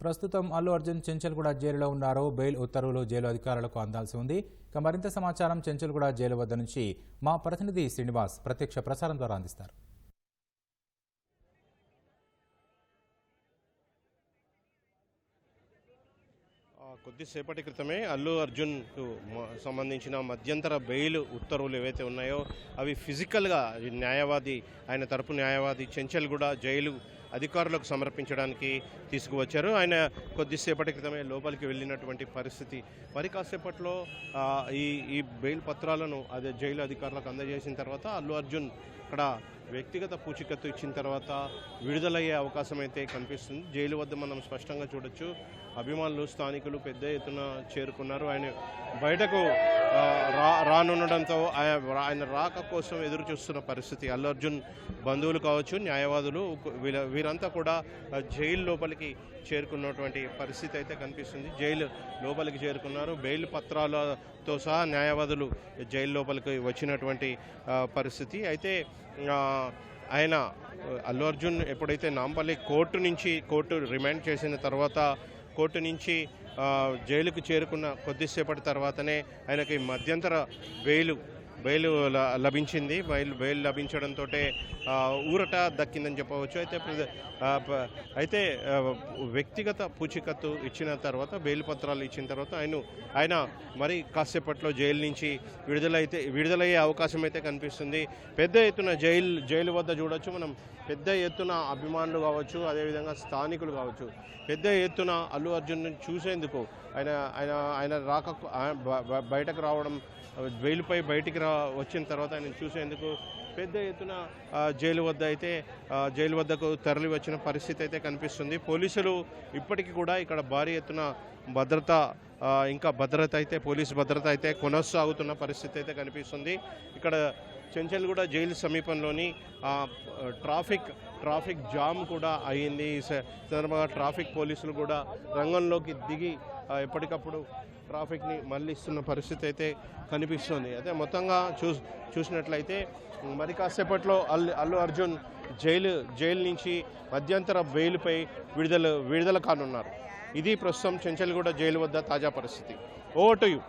ప్రస్తుతం అల్లు అర్జున్ చెంచల్గూడ జైలులో ఉన్నారు. బెయిల్ ఉత్తర్వులు జైలు అధికారులకు అందాల్సి ఉంది. ఇక మరింత సమాచారం చెంచల్గూడ జైలు వద్ద నుంచి మా ప్రతినిధి శ్రీనివాస్ ప్రత్యక్ష ప్రసారం ద్వారా అందిస్తారు. కొద్దిసేపటి క్రితమే అల్లు అర్జున్కు సంబంధించిన మధ్యంతర బెయిల్ ఉత్తర్వులు ఏవైతే ఉన్నాయో అవి ఫిజికల్గా ఆయన తరపు న్యాయవాది చెంచల్గూడ జైలు అధికారులకు సమర్పించడానికి తీసుకువచ్చారు. ఆయన కొద్దిసేపటి క్రితమే లోపలికి వెళ్ళినటువంటి పరిస్థితి. మరి కాసేపట్లో ఈ బెయిల్ పత్రాలను అదే జైలు అధికారులకు అందజేసిన తర్వాత అల్లు అర్జున్ అక్కడ వ్యక్తిగత పూచికత్తు ఇచ్చిన తర్వాత విడుదలయ్యే అవకాశం అయితే కనిపిస్తుంది. జైలు వద్ద మనం స్పష్టంగా చూడొచ్చు, అభిమానులు స్థానికులు పెద్ద ఎత్తున చేరుకున్నారు. ఆయన బయటకు రానుండడంతో ఆయన రాక కోసం ఎదురు చూస్తున్న పరిస్థితి. అల్లు అర్జున్ బంధువులు కావచ్చు, న్యాయవాదులు వీరంతా కూడా జైలు లోపలికి చేరుకున్నటువంటి పరిస్థితి అయితే కనిపిస్తుంది. జైలు లోపలికి చేరుకున్నారు. బెయిల్ పత్రాలతో సహా న్యాయవాదులు జైలు లోపలికి వచ్చినటువంటి పరిస్థితి. అయితే ఆయన అల్లు అర్జున్ ఎప్పుడైతే నాంపల్లి కోర్టు రిమాండ్ చేసిన తర్వాత కోర్టు నుంచి జైలుకు చేరుకున్న కొద్దిసేపటి తర్వాతనే ఆయనకి మధ్యంతర బెయిల్ లభించింది. బెయిల్ లభించడంతో ఊరట దక్కిందని చెప్పవచ్చు. అయితే వ్యక్తిగత పూచికత్తు ఇచ్చిన తర్వాత బెయిల్ పత్రాలు ఇచ్చిన తర్వాత ఆయన మరి కాసేపట్లో జైలు నుంచి విడుదలయ్యే అవకాశం అయితే కనిపిస్తుంది. పెద్ద ఎత్తున జైలు వద్ద చూడొచ్చు మనం, పెద్ద ఎత్తున అభిమానులు కావచ్చు, అదేవిధంగా స్థానికులు కావచ్చు, పెద్ద ఎత్తున అల్లు అర్జున్ చూసేందుకు ఆయన బయటకు రావడం, బెయిల్పై బయటికి వచ్చిన తర్వాత ఆయన చూసేందుకు పెద్ద ఎత్తున జైలు వద్దకు తరలి వచ్చిన పరిస్థితి అయితే కనిపిస్తుంది. పోలీసులు ఇప్పటికీ కూడా ఇక్కడ భారీ ఎత్తున పోలీసు భద్రత అయితే కొనసాగుతున్న పరిస్థితి అయితే కనిపిస్తుంది. ఇక్కడ చెంచల్గూడ జైలు సమీపంలోని ట్రాఫిక్ జామ్ కూడా అయ్యింది. ఈ సందర్భంగా ట్రాఫిక్ పోలీసులు కూడా రంగంలోకి దిగి ఎప్పటికప్పుడు ట్రాఫిక్ని మళ్లిస్తున్న పరిస్థితి అయితే కనిపిస్తుంది. అయితే మొత్తంగా చూసినట్లయితే మరి కాసేపట్లో అల్లు అర్జున్ జైలు నుంచి మధ్యంతర బెయిల్పై విడుదల కానున్నారు. ఇది ప్రస్తుతం చెంచల్గూడ జైలు వద్ద తాజా పరిస్థితి. Over to you.